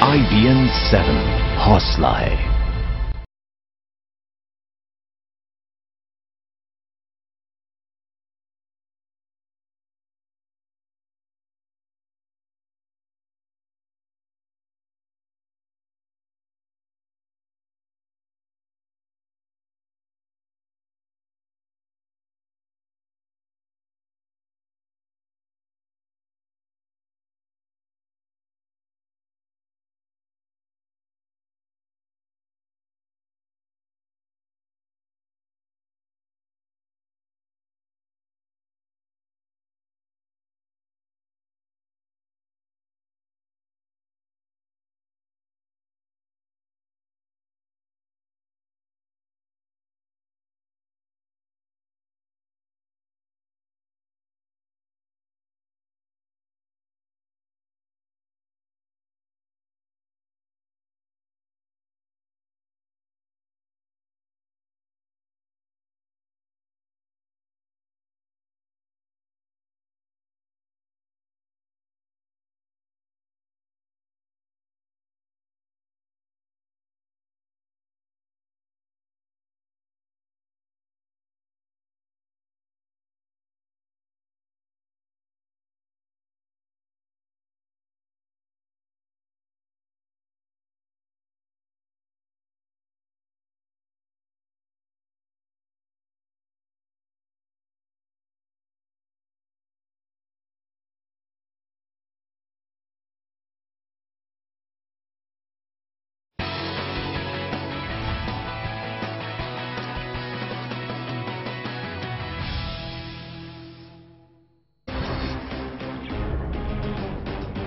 IBN 7 हौसला है।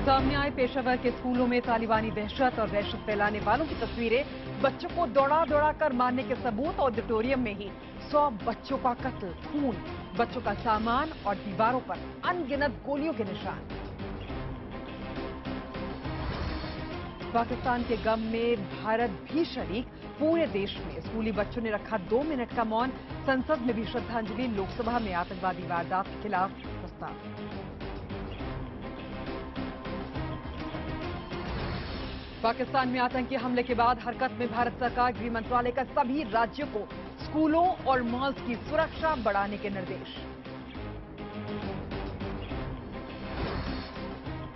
सामने आए पेशावर के स्कूलों में तालिबानी दहशत और दहशत फैलाने वालों की तस्वीरें, बच्चों को दौड़ा दौड़ा कर मारने के सबूत, ऑडिटोरियम में ही 100 बच्चों का कत्ल, खून, बच्चों का सामान और दीवारों पर अनगिनत गोलियों के निशान। पाकिस्तान के गम में भारत भी शरीक, पूरे देश में स्कूली बच्चों ने रखा 2 मिनट का मौन, संसद में भी श्रद्धांजलि, लोकसभा में आतंकवादी वारदात के खिलाफ प्रस्ताव। पाकिस्तान में आतंकी हमले के बाद हरकत में भारत सरकार, गृह मंत्रालय का सभी राज्यों को स्कूलों और मॉल्स की सुरक्षा बढ़ाने के निर्देश।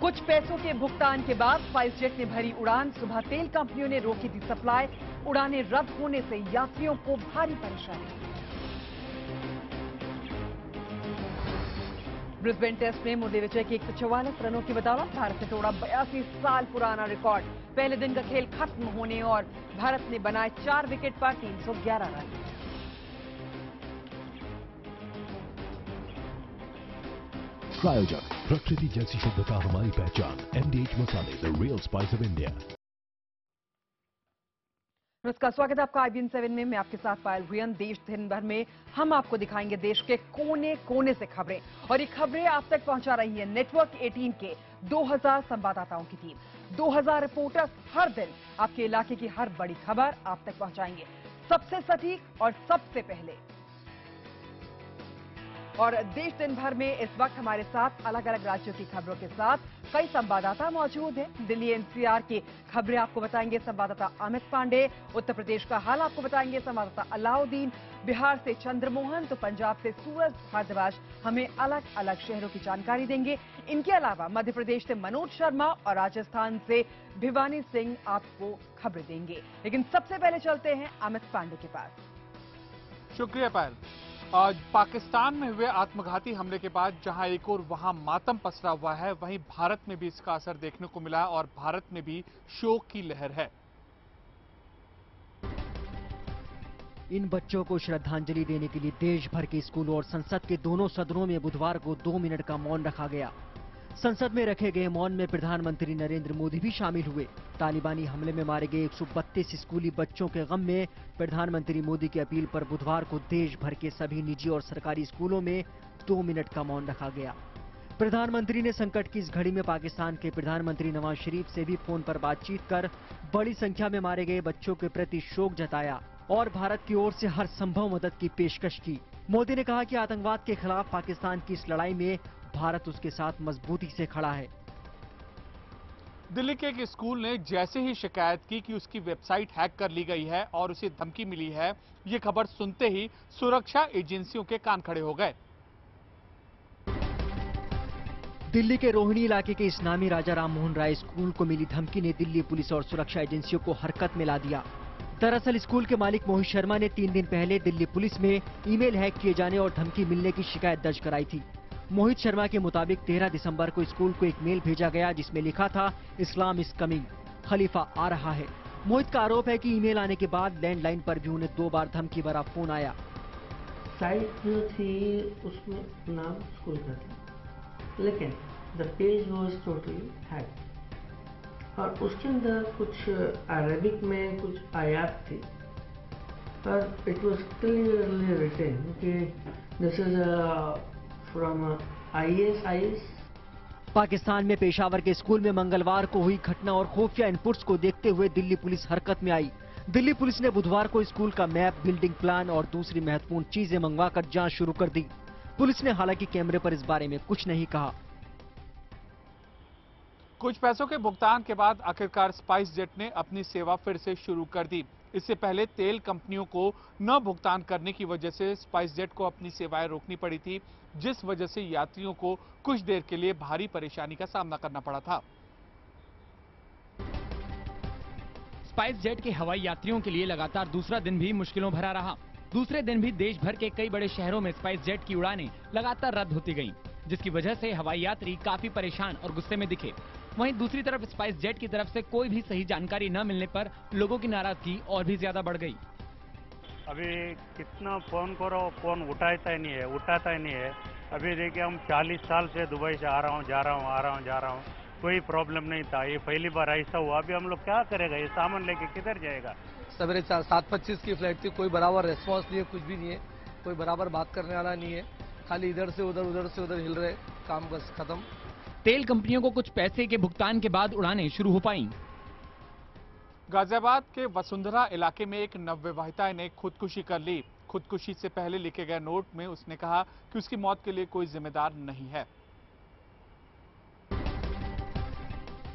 कुछ पैसों के भुगतान के बाद स्पाइस जेट ने भरी उड़ान, सुबह तेल कंपनियों ने रोकी थी सप्लाई, उड़ानें रद्द होने से यात्रियों को भारी परेशानी। ब्रिस्बेन टेस्ट में मुरली विजय के 144 रनों की बदौलत भारत ने तोड़ा 82 साल पुराना रिकॉर्ड। पहले दिन का खेल खत्म होने और भारत ने बनाए 4 विकेट पर 311 रन। प्रायोजक प्रकृति जैसी शुद्धता हमारी पहचान, MDH मसाले, the real spice of India. नमस्कार, स्वागत है आपका IBN 7 में। मैं आपके साथ पायल हुयन। देश दिन भर में हम आपको दिखाएंगे देश के कोने कोने से खबरें, और ये खबरें आप तक पहुंचा रही है नेटवर्क 18 के 2000 संवाददाताओं की टीम। 2000 रिपोर्टर्स हर दिन आपके इलाके की हर बड़ी खबर आप तक पहुंचाएंगे, सबसे सटीक और सबसे पहले। और देश दिन भर में इस वक्त हमारे साथ अलग अलग राज्यों की खबरों के साथ कई संवाददाता मौजूद हैं। दिल्ली NCR की खबरें आपको बताएंगे संवाददाता अमित पांडे, उत्तर प्रदेश का हाल आपको बताएंगे संवाददाता अलाउद्दीन, बिहार से चंद्रमोहन, तो पंजाब से सूरज भारद्वाज हमें अलग अलग शहरों की जानकारी देंगे। इनके अलावा मध्य प्रदेश से मनोज शर्मा और राजस्थान से भिवानी सिंह आपको खबरें देंगे। लेकिन सबसे पहले चलते हैं अमित पांडे के पास। शुक्रिया पायल। आज पाकिस्तान में हुए आत्मघाती हमले के बाद जहां एक और वहां मातम पसरा हुआ है, वहीं भारत में भी इसका असर देखने को मिला और भारत में भी शोक की लहर है। इन बच्चों को श्रद्धांजलि देने के लिए देश भर के स्कूलों और संसद के दोनों सदनों में बुधवार को 2 मिनट का मौन रखा गया। संसद में रखे गए मौन में प्रधानमंत्री नरेंद्र मोदी भी शामिल हुए। तालिबानी हमले में मारे गए 132 स्कूली बच्चों के गम में प्रधानमंत्री मोदी की अपील पर बुधवार को देश भर के सभी निजी और सरकारी स्कूलों में 2 मिनट का मौन रखा गया। प्रधानमंत्री ने संकट की इस घड़ी में पाकिस्तान के प्रधानमंत्री नवाज शरीफ से भी फोन पर बातचीत कर बड़ी संख्या में मारे गए बच्चों के प्रति शोक जताया और भारत की ओर से हर संभव मदद की पेशकश की। मोदी ने कहा कि आतंकवाद के खिलाफ पाकिस्तान की इस लड़ाई में भारत उसके साथ मजबूती से खड़ा है। दिल्ली के एक स्कूल ने जैसे ही शिकायत की कि उसकी वेबसाइट हैक कर ली गई है और उसे धमकी मिली है, ये खबर सुनते ही सुरक्षा एजेंसियों के कान खड़े हो गए। दिल्ली के रोहिणी इलाके के इस नामी राजा राम मोहन राय स्कूल को मिली धमकी ने दिल्ली पुलिस और सुरक्षा एजेंसियों को हरकत में ला दिया। दरअसल स्कूल के मालिक मोहित शर्मा ने 3 दिन पहले दिल्ली पुलिस में ईमेल हैक किए जाने और धमकी मिलने की शिकायत दर्ज कराई थी। मोहित शर्मा के मुताबिक 13 दिसंबर को स्कूल को एक मेल भेजा गया जिसमें लिखा था इस्लाम इज कमिंग, खलीफा आ रहा है। मोहित का आरोप है कि ईमेल आने के बाद लैंडलाइन पर भी उन्हें 2 बार धमकी भरा फोन आया। साइट जो थी उसमें नाम स्कूल का था, लेकिन the page was totally hack और उसके अंदर कुछ अरबिक में कुछ आयात थी और इट वॉज क्लियरली रिटन कि this is from ISIS। Pakistan में पेशावर के स्कूल में मंगलवार को हुई घटना और खुफिया इनपुट्स को देखते हुए दिल्ली पुलिस हरकत में आई। दिल्ली पुलिस ने बुधवार को स्कूल का मैप, बिल्डिंग प्लान और दूसरी महत्वपूर्ण चीजें मंगवाकर जांच शुरू कर दी। पुलिस ने हालांकि कैमरे पर इस बारे में कुछ नहीं कहा। कुछ पैसों के भुगतान के बाद आखिरकार स्पाइस जेट ने अपनी सेवा फिर से शुरू कर दी। इससे पहले तेल कंपनियों को न भुगतान करने की वजह से स्पाइस जेट को अपनी सेवाएं रोकनी पड़ी थी, जिस वजह से यात्रियों को कुछ देर के लिए भारी परेशानी का सामना करना पड़ा था। स्पाइस जेट के हवाई यात्रियों के लिए लगातार दूसरा दिन भी मुश्किलों भरा रहा। दूसरे दिन भी देश भर के कई बड़े शहरों में स्पाइस जेट की उड़ानें लगातार रद्द होती गईं, जिसकी वजह से हवाई यात्री काफी परेशान और गुस्से में दिखे। वहीं दूसरी तरफ स्पाइस जेट की तरफ से कोई भी सही जानकारी न मिलने पर लोगों की नाराजगी और भी ज्यादा बढ़ गई। अभी कितना फोन करो, फोन उठाता ही नहीं है। अभी देखिए हम 40 साल से दुबई से आ रहा हूँ, जा रहा हूँ, कोई प्रॉब्लम नहीं था। ये पहली बार ऐसा हुआ। अभी हम लोग क्या करेगा? ये सामान लेके किधर जाएगा? सवेरे 7:25 की फ्लाइट थी, कोई बराबर रेस्पॉन्स नहीं है, कुछ भी नहीं है, कोई बराबर बात करने वाला नहीं है, खाली इधर से उधर हिल रहे, काम बस खत्म। तेल कंपनियों को कुछ पैसे के भुगतान के बाद उड़ानें शुरू हो पाईं। गाजियाबाद के वसुंधरा इलाके में एक नवविवाहिता ने खुदकुशी कर ली। खुदकुशी से पहले लिखे गए नोट में उसने कहा कि उसकी मौत के लिए कोई जिम्मेदार नहीं है।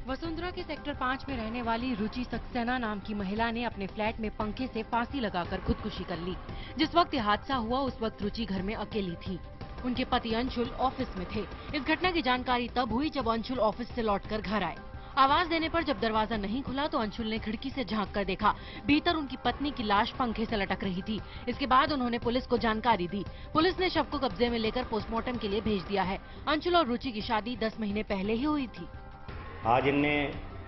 वसुंधरा के सेक्टर 5 में रहने वाली रुचि सक्सेना नाम की महिला ने अपने फ्लैट में पंखे से फांसी लगाकर खुदकुशी कर ली। जिस वक्त ये हादसा हुआ उस वक्त रुचि घर में अकेली थी। उनके पति अंशुल ऑफिस में थे। इस घटना की जानकारी तब हुई जब अंशुल ऑफिस से लौटकर घर आए। आवाज देने पर जब दरवाजा नहीं खुला तो अंशुल ने खिड़की से झांक कर देखा, भीतर उनकी पत्नी की लाश पंखे से लटक रही थी। इसके बाद उन्होंने पुलिस को जानकारी दी। पुलिस ने शव को कब्जे में लेकर पोस्टमार्टम के लिए भेज दिया है। अंशुल और रुचि की शादी 10 महीने पहले ही हुई थी। आज इनने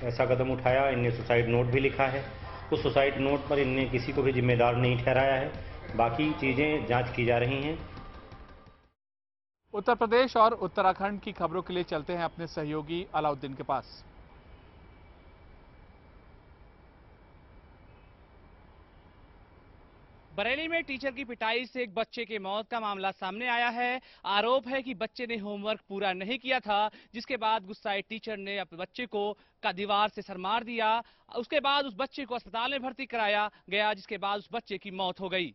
ऐसा कदम उठाया, इनने सुसाइड नोट भी लिखा है। उस सुसाइड नोट पर इनने किसी को भी जिम्मेदार नहीं ठहराया है। बाकी चीजें जांच की जा रही हैं। उत्तर प्रदेश और उत्तराखंड की खबरों के लिए चलते हैं अपने सहयोगी अलाउद्दीन के पास। बरेली में टीचर की पिटाई से एक बच्चे की मौत का मामला सामने आया है। आरोप है कि बच्चे ने होमवर्क पूरा नहीं किया था, जिसके बाद गुस्साए टीचर ने अपने बच्चे को दीवार से सर मार दिया। उसके बाद उस बच्चे को अस्पताल में भर्ती कराया गया, जिसके बाद उस बच्चे की मौत हो गई।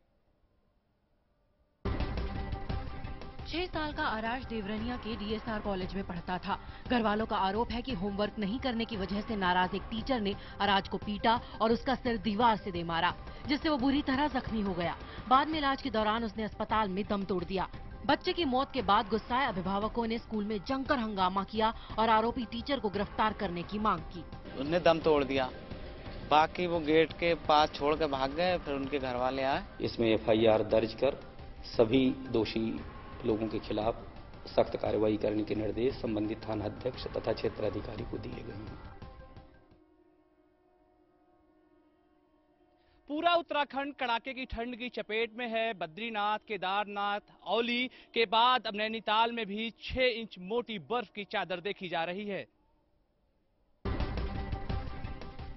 6 साल का आराज देवरनिया के DSR कॉलेज में पढ़ता था। घर वालों का आरोप है कि होमवर्क नहीं करने की वजह से नाराज एक टीचर ने आराज को पीटा और उसका सिर दीवार से दे मारा, जिससे वो बुरी तरह जख्मी हो गया। बाद में इलाज के दौरान उसने अस्पताल में दम तोड़ दिया। बच्चे की मौत के बाद गुस्साए अभिभावकों ने स्कूल में जमकर हंगामा किया और आरोपी टीचर को गिरफ्तार करने की मांग की। उसने दम तोड़ दिया, बाकी वो गेट के पास छोड़ के भाग गए। फिर उनके घर वाले आए। इसमें FIR दर्ज कर सभी दोषी लोगों के खिलाफ सख्त कार्रवाई करने के निर्देश संबंधित थाना अध्यक्ष तथा क्षेत्र अधिकारी को दिए गए हैं। पूरा उत्तराखंड कड़ाके की ठंड की चपेट में है। बद्रीनाथ, केदारनाथ, औली के बाद अब नैनीताल में भी 6 इंच मोटी बर्फ की चादर देखी जा रही है।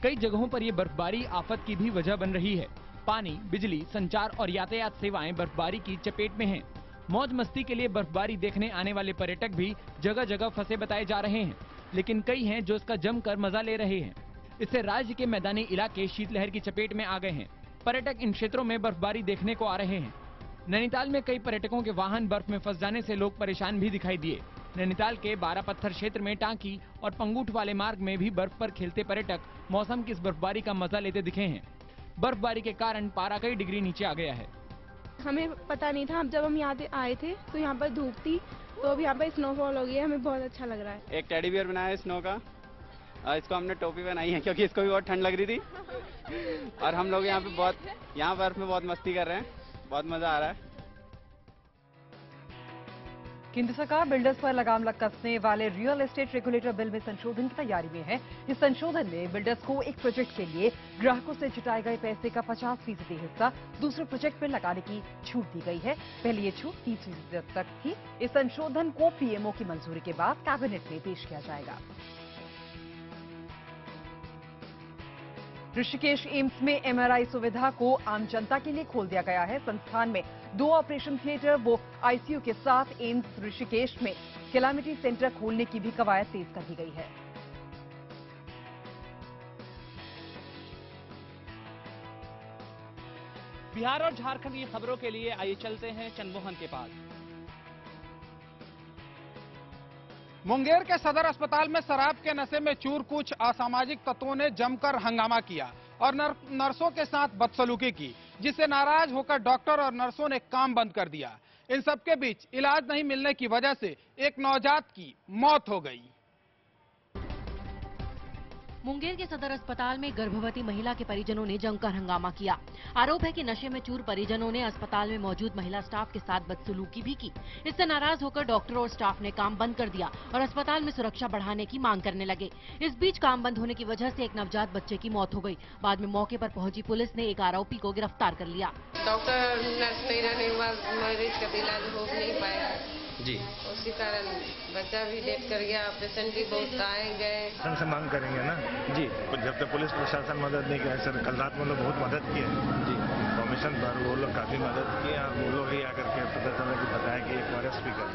कई जगहों पर यह बर्फबारी आफत की भी वजह बन रही है। पानी, बिजली, संचार और यातायात सेवाएं बर्फबारी की चपेट में हैं। मौज मस्ती के लिए बर्फबारी देखने आने वाले पर्यटक भी जगह जगह फंसे बताए जा रहे हैं, लेकिन कई हैं जो इसका जमकर मजा ले रहे हैं। इससे राज्य के मैदानी इलाके शीतलहर की चपेट में आ गए हैं। पर्यटक इन क्षेत्रों में बर्फबारी देखने को आ रहे हैं। नैनीताल में कई पर्यटकों के वाहन बर्फ में फंस जाने से लोग परेशान भी दिखाई दिए। नैनीताल के 12 पत्थर क्षेत्र में टांकी और पंगूठ वाले मार्ग में भी बर्फ पर खेलते पर्यटक मौसम की इस बर्फबारी का मजा लेते दिखे हैं। बर्फबारी के कारण पारा कई डिग्री नीचे आ गया है। हमें पता नहीं था, जब हम यहाँ आए थे तो यहाँ पर धूप थी, तो अब यहाँ पर स्नोफॉल हो गया, हमें बहुत अच्छा लग रहा है। एक टेडी बियर बनाया है स्नो का, इसको हमने टोपी बनाई है क्योंकि इसको भी बहुत ठंड लग रही थी और हम लोग यहाँ बर्फ में बहुत मस्ती कर रहे हैं, बहुत मजा आ रहा है। केंद्र सरकार बिल्डर्स पर लगाम कसने वाले रियल एस्टेट रेगुलेटर बिल में संशोधन की तैयारी में है। इस संशोधन में बिल्डर्स को एक प्रोजेक्ट के लिए ग्राहकों से जुटाए गए पैसे का 50% हिस्सा दूसरे प्रोजेक्ट पर लगाने की छूट दी गई है। पहले ये छूट 30% तक थी। इस संशोधन को पीएमओ की मंजूरी के बाद कैबिनेट में पेश किया जाएगा। ऋषिकेश एम्स में एमआरआई सुविधा को आम जनता के लिए खोल दिया गया है। संस्थान में 2 ऑपरेशन थिएटर वो आईसीयू के साथ एम्स ऋषिकेश में कैलामिटी सेंटर खोलने की भी कवायद तेज कर दी गई है। बिहार और झारखंड की खबरों के लिए आइए चलते हैं चंद्रमोहन के पास। मुंगेर के सदर अस्पताल में शराब के नशे में चूर कुछ असामाजिक तत्वों ने जमकर हंगामा किया और नर्सों के साथ बदसलूकी की, जिससे नाराज होकर डॉक्टर और नर्सों ने काम बंद कर दिया। इन सबके बीच इलाज नहीं मिलने की वजह से एक नवजात की मौत हो गई। मुंगेर के सदर अस्पताल में गर्भवती महिला के परिजनों ने जमकर हंगामा किया। आरोप है कि नशे में चूर परिजनों ने अस्पताल में मौजूद महिला स्टाफ के साथ बदसलूकी भी की। इससे नाराज होकर डॉक्टर और स्टाफ ने काम बंद कर दिया और अस्पताल में सुरक्षा बढ़ाने की मांग करने लगे। इस बीच काम बंद होने की वजह से एक नवजात बच्चे की मौत हो गई। बाद में मौके पर पहुंची पुलिस ने एक आरोपी को गिरफ्तार कर लिया। डॉक्टर नर्स नहीं रहने के बाद मरीज का इलाज हो नहीं पाया जी, उसी कारण बच्चा भी डेथ कर गया। पेशेंट भी बहुत आए गए। से मांग करेंगे ना जी, जब तक पुलिस प्रशासन मदद नहीं करे। सर कल रात में लोग बहुत मदद किए जी, कमीशन पर वो लोग काफी मदद किए। वो लोग ही आकर के पता चला कि बताया कि एक अरेस्ट भी कर।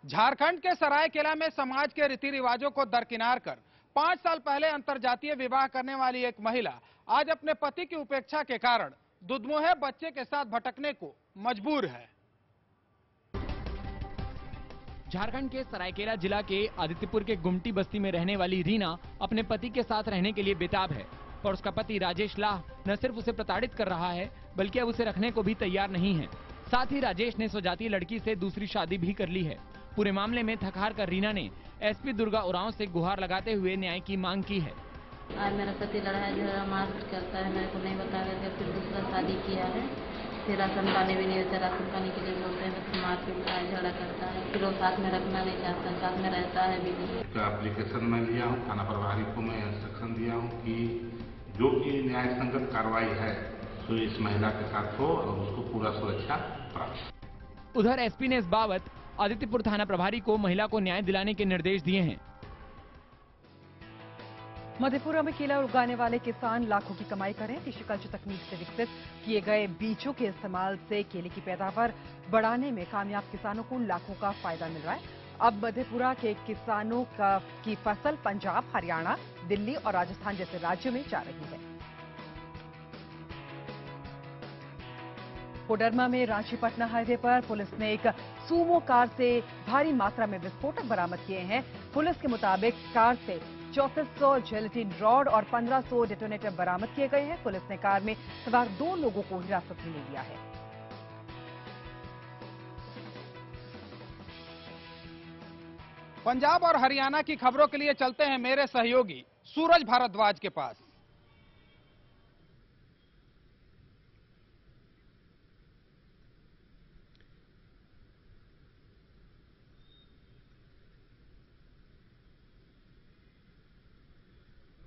झारखंड के सरायकेला में समाज के रीति रिवाजों को दरकिनार कर 5 साल पहले अंतर्जातीय विवाह करने वाली एक महिला आज अपने पति की उपेक्षा के कारण दुधमुहे बच्चे के साथ भटकने को मजबूर है। झारखंड के सरायकेला जिला के आदित्यपुर के गुमटी बस्ती में रहने वाली रीना अपने पति के साथ रहने के लिए बेताब है, पर उसका पति राजेश लाह न सिर्फ उसे प्रताड़ित कर रहा है बल्कि अब उसे रखने को भी तैयार नहीं है। साथ ही राजेश ने स्वजातीय लड़की से दूसरी शादी भी कर ली है। पूरे मामले में थक-हार कर रीना ने एसपी दुर्गा उरांव से गुहार लगाते हुए न्याय की मांग की है। आज मेरा पति लड़ाई झगड़ा मारपीट करता है, मेरे को नहीं बता रहे थे, फिर दूसरा शादी किया है, फिर राशन पानी भी नहीं होता, राशन पानी के लिए बोलते हैं, फिर मारपीट लड़ाई झगड़ा करता है, फिर वो साथ में रखना नहीं चाहता, साथ में रहता है भी नहीं। एप्लीकेशन मैं लिया हूँ, थाना प्रभारी को मैं इंस्ट्रक्शन दिया हूँ कि जो भी न्याय संगत कार्रवाई है तो इस महिला के साथ हो और उसको पूरा सुरक्षा प्राप्त। उधर एसपी ने इस बाबत आदित्यपुर थाना प्रभारी को महिला को न्याय दिलाने के निर्देश दिए हैं। मधेपुरा में केला उगाने वाले किसान लाखों की कमाई करें। टिश्यू तकनीक से विकसित किए गए बीजों के इस्तेमाल से केले की पैदावार बढ़ाने में कामयाब किसानों को लाखों का फायदा मिल रहा है। अब मधेपुरा के किसानों की फसल पंजाब, हरियाणा, दिल्ली और राजस्थान जैसे राज्यों में जा रही है। कोडरमा में रांची पटना हाईवे पर पुलिस ने एक सूमो कार से भारी मात्रा में विस्फोटक बरामद किए हैं। पुलिस के मुताबिक कार से 3400 जेलेटिन रॉड और 1500 डेटोनेटर बरामद किए गए हैं। पुलिस ने कार में सवार 2 लोगों को हिरासत में ले लिया है। पंजाब और हरियाणा की खबरों के लिए चलते हैं मेरे सहयोगी सूरज भारद्वाज के पास।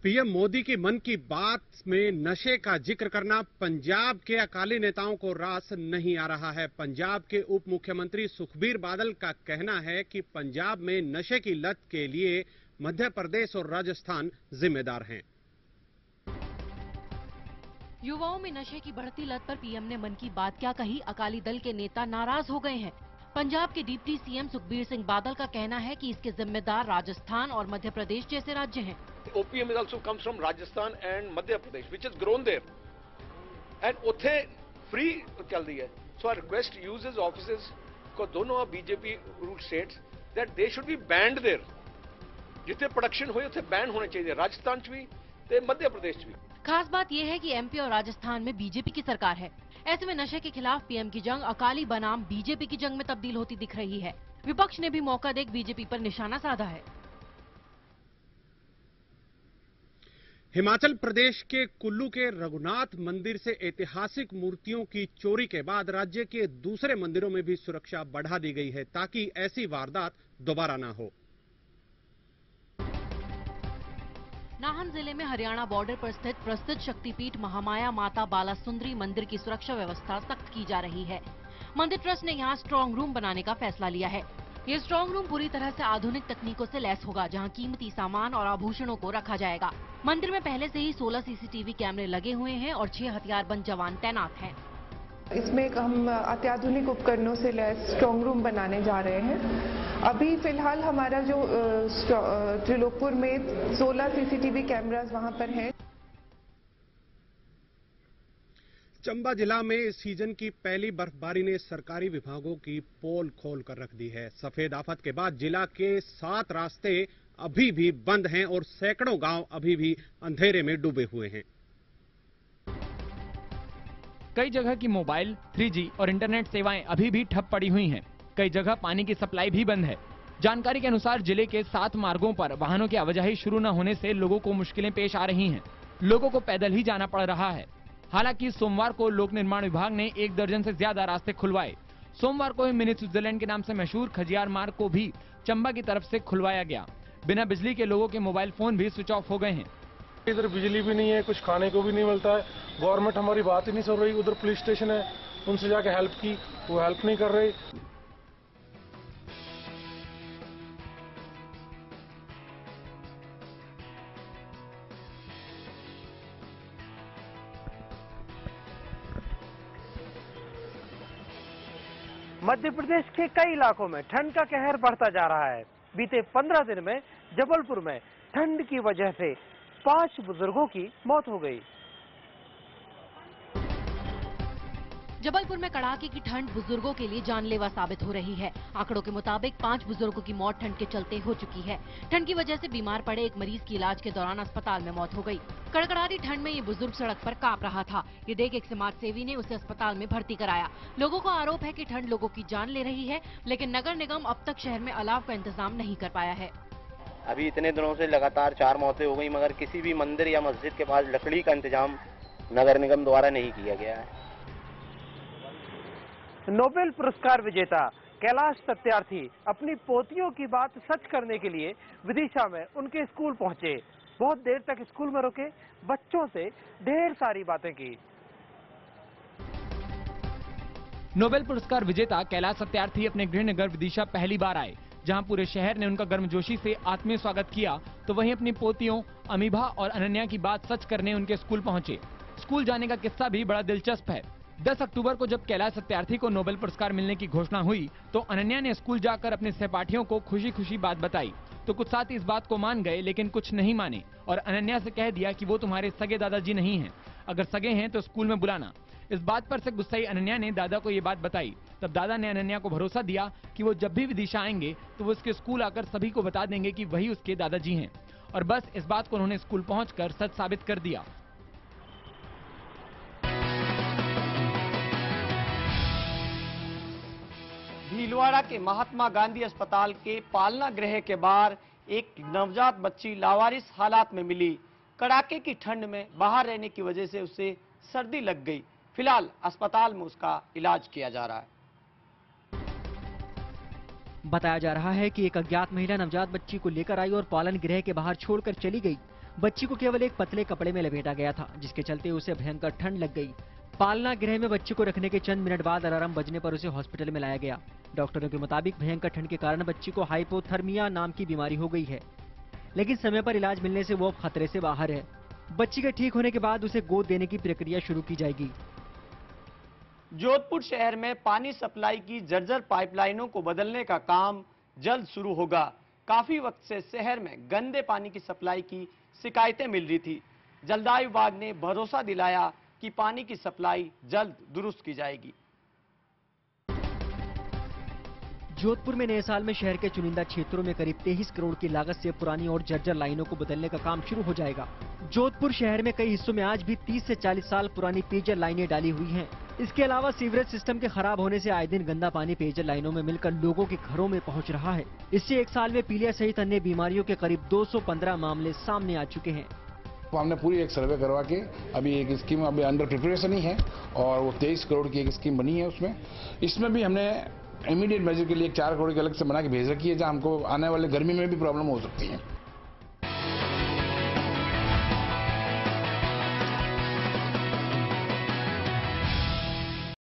पीएम मोदी की मन की बात में नशे का जिक्र करना पंजाब के अकाली नेताओं को रास नहीं आ रहा है। पंजाब के उप मुख्यमंत्री सुखबीर बादल का कहना है कि पंजाब में नशे की लत के लिए मध्य प्रदेश और राजस्थान जिम्मेदार हैं। युवाओं में नशे की बढ़ती लत पर पीएम ने मन की बात क्या कही, अकाली दल के नेता नाराज हो गए हैं। पंजाब के डिप्टी सीएम सुखबीर सिंह बादल का कहना है कि इसके जिम्मेदार राजस्थान और मध्य प्रदेश जैसे राज्य हैं। OPM also comes from Rajasthan and Madhya Pradesh, which has grown there, and उत्थे free चल रही है। So I request users offices को दोनों BJP ruled states that they should be banned there. जितने प्रोडक्शन हुए उतने बैन होने चाहिए, राजस्थान च भी ते मध्य प्रदेश च भी। खास बात यह है कि एमपी और राजस्थान में बीजेपी की सरकार है। ऐसे में नशे के खिलाफ पीएम की जंग अकाली बनाम बीजेपी की जंग में तब्दील होती दिख रही है। विपक्ष ने भी मौका देख बीजेपी पर निशाना साधा है। हिमाचल प्रदेश के कुल्लू के रघुनाथ मंदिर से ऐतिहासिक मूर्तियों की चोरी के बाद राज्य के दूसरे मंदिरों में भी सुरक्षा बढ़ा दी गई है ताकि ऐसी वारदात दोबारा ना हो। नाहन जिले में हरियाणा बॉर्डर पर स्थित प्रसिद्ध शक्तिपीठ महामाया माता बालासुंदरी मंदिर की सुरक्षा व्यवस्था सख्त की जा रही है। मंदिर ट्रस्ट ने यहां स्ट्रांग रूम बनाने का फैसला लिया है। ये स्ट्रांग रूम पूरी तरह से आधुनिक तकनीकों से लैस होगा, जहां कीमती सामान और आभूषणों को रखा जाएगा। मंदिर में पहले से ही 16 सीसीटीवी कैमरे लगे हुए हैं और 6 हथियारबंद जवान तैनात हैं। इसमें हम अत्याधुनिक उपकरणों से लैस स्ट्रांग रूम बनाने जा रहे हैं। अभी फिलहाल हमारा जो त्रिलोकपुर में 16 सीसीटीवी कैमरास वहां पर हैं। चंबा जिला में इस सीजन की पहली बर्फबारी ने सरकारी विभागों की पोल खोल कर रख दी है। सफेद आफत के बाद जिला के 7 रास्ते अभी भी बंद हैं और सैकड़ों गांव अभी भी अंधेरे में डूबे हुए हैं। कई जगह की मोबाइल, 3G और इंटरनेट सेवाएं अभी भी ठप पड़ी हुई हैं। कई जगह पानी की सप्लाई भी बंद है। जानकारी के अनुसार जिले के 7 मार्गों पर वाहनों की आवाजाही शुरू न होने से लोगों को मुश्किलें पेश आ रही हैं। लोगों को पैदल ही जाना पड़ रहा है। हालांकि सोमवार को लोक निर्माण विभाग ने 1 दर्जन से ज्यादा रास्ते खुलवाए। सोमवार को ही मिनी स्विट्जरलैंड के नाम से मशहूर खजियार मार्ग को भी चंबा की तरफ से खुलवाया गया। बिना बिजली के लोगों के मोबाइल फोन भी स्विच ऑफ हो गए हैं। इधर बिजली भी नहीं है, कुछ खाने को भी नहीं मिलता है। गवर्नमेंट हमारी बात ही नहीं सुन रही। उधर पुलिस स्टेशन है, उनसे जाके हेल्प की, वो हेल्प नहीं कर रही। मध्य प्रदेश के कई इलाकों में ठंड का कहर बढ़ता जा रहा है। बीते 15 दिन में जबलपुर में ठंड की वजह से 5 बुजुर्गों की मौत हो गई। जबलपुर में कड़ाके की ठंड बुजुर्गों के लिए जानलेवा साबित हो रही है। आंकड़ों के मुताबिक 5 बुजुर्गों की मौत ठंड के चलते हो चुकी है। ठंड की वजह से बीमार पड़े एक मरीज की इलाज के दौरान अस्पताल में मौत हो गई। कड़कड़ाती ठंड में ये बुजुर्ग सड़क पर कांप रहा था। ये देख एक समाज सेवी ने उसे अस्पताल में भर्ती कराया। लोगों का आरोप है कि ठंड लोगों की जान ले रही है, लेकिन नगर निगम अब तक शहर में अलाव का इंतजाम नहीं कर पाया है। अभी इतने दिनों से लगातार 4 मौतें हो गई, मगर किसी भी मंदिर या मस्जिद के पास लकड़ी का इंतजाम नगर निगम द्वारा नहीं किया गया है। नोबेल पुरस्कार विजेता कैलाश सत्यार्थी अपनी पोतियों की बात सच करने के लिए विदिशा में उनके स्कूल पहुंचे। बहुत देर तक स्कूल में रुके, बच्चों से ढेर सारी बातें की। नोबेल पुरस्कार विजेता कैलाश सत्यार्थी अपने गृहनगर विदिशा पहली बार आए, जहां पूरे शहर ने उनका गर्मजोशी से आत्मीय स्वागत किया, तो वहीं अपनी पोतियों अमीभा और अनन्या की बात सच करने उनके स्कूल पहुंचे। स्कूल जाने का किस्सा भी बड़ा दिलचस्प है। 10 अक्टूबर को जब कैलाश सत्यार्थी को नोबेल पुरस्कार मिलने की घोषणा हुई, तो अनन्या ने स्कूल जाकर अपने सहपाठियों को खुशी खुशी बात बताई। तो कुछ साथी इस बात को मान गए, लेकिन कुछ नहीं माने और अनन्या से कह दिया कि वो तुम्हारे सगे दादाजी नहीं हैं, अगर सगे हैं तो स्कूल में बुलाना। इस बात पर से गुस्साई अनन्या ने दादा को ये बात बताई। तब दादा ने अनन्या को भरोसा दिया कि वो जब भी विदिशा आएंगे तो वो उसके स्कूल आकर सभी को बता देंगे कि वही उसके दादाजी हैं। और बस इस बात को उन्होंने स्कूल पहुंचकर सच साबित कर दिया। भीलवाड़ा के महात्मा गांधी अस्पताल के पालना गृह के बाहर एक नवजात बच्ची लावारिस हालात में मिली। कड़ाके की ठंड में बाहर रहने की वजह से उसे सर्दी लग गई। फिलहाल अस्पताल में उसका इलाज किया जा रहा है। बताया जा रहा है कि एक अज्ञात महिला नवजात बच्ची को लेकर आई और पालन गृह के बाहर छोड़कर चली गई। बच्ची को केवल एक पतले कपड़े में लपेटा गया था, जिसके चलते उसे भयंकर ठंड लग गई। पालना गृह में बच्ची को रखने के चंद मिनट बाद अलार्म बजने पर उसे हॉस्पिटल में लाया गया। डॉक्टरों के मुताबिक भयंकर ठंड के कारण बच्ची को हाइपोथर्मिया नाम की बीमारी हो गई है, लेकिन समय पर इलाज मिलने से वो अब खतरे से बाहर है। बच्ची के ठीक होने के बाद उसे गोद देने की प्रक्रिया शुरू की जाएगी। जोधपुर शहर में पानी सप्लाई की जर्जर पाइपलाइनों को बदलने का काम जल्द शुरू होगा। काफी वक्त से शहर में गंदे पानी की सप्लाई की शिकायतें मिल रही थी। जलदाय विभाग ने भरोसा दिलाया कि पानी की सप्लाई जल्द दुरुस्त की जाएगी। जोधपुर में नए साल में शहर के चुनिंदा क्षेत्रों में करीब 23 करोड़ की लागत से पुरानी और जर्जर लाइनों को बदलने का काम शुरू हो जाएगा। जोधपुर शहर में कई हिस्सों में आज भी 30 से 40 साल पुरानी पेयजल लाइनें डाली हुई हैं। इसके अलावा सीवरेज सिस्टम के खराब होने से आए दिन गंदा पानी पेयजल लाइनों में मिलकर लोगों के घरों में पहुंच रहा है। इससे एक साल में पीलिया सहित अन्य बीमारियों के करीब 215 मामले सामने आ चुके हैं। हमने पूरी एक सर्वे करवा के अभी एक स्कीम अभी अंडर प्रिपरेशन ही है और वो 23 करोड़ की एक स्कीम बनी है। इसमें भी हमने इमीडिएट मेजर के लिए 4 करोड़ की अलग से बना के भेज रखी है, जहां हमको आने वाले गर्मी में भी प्रॉब्लम हो सकती है।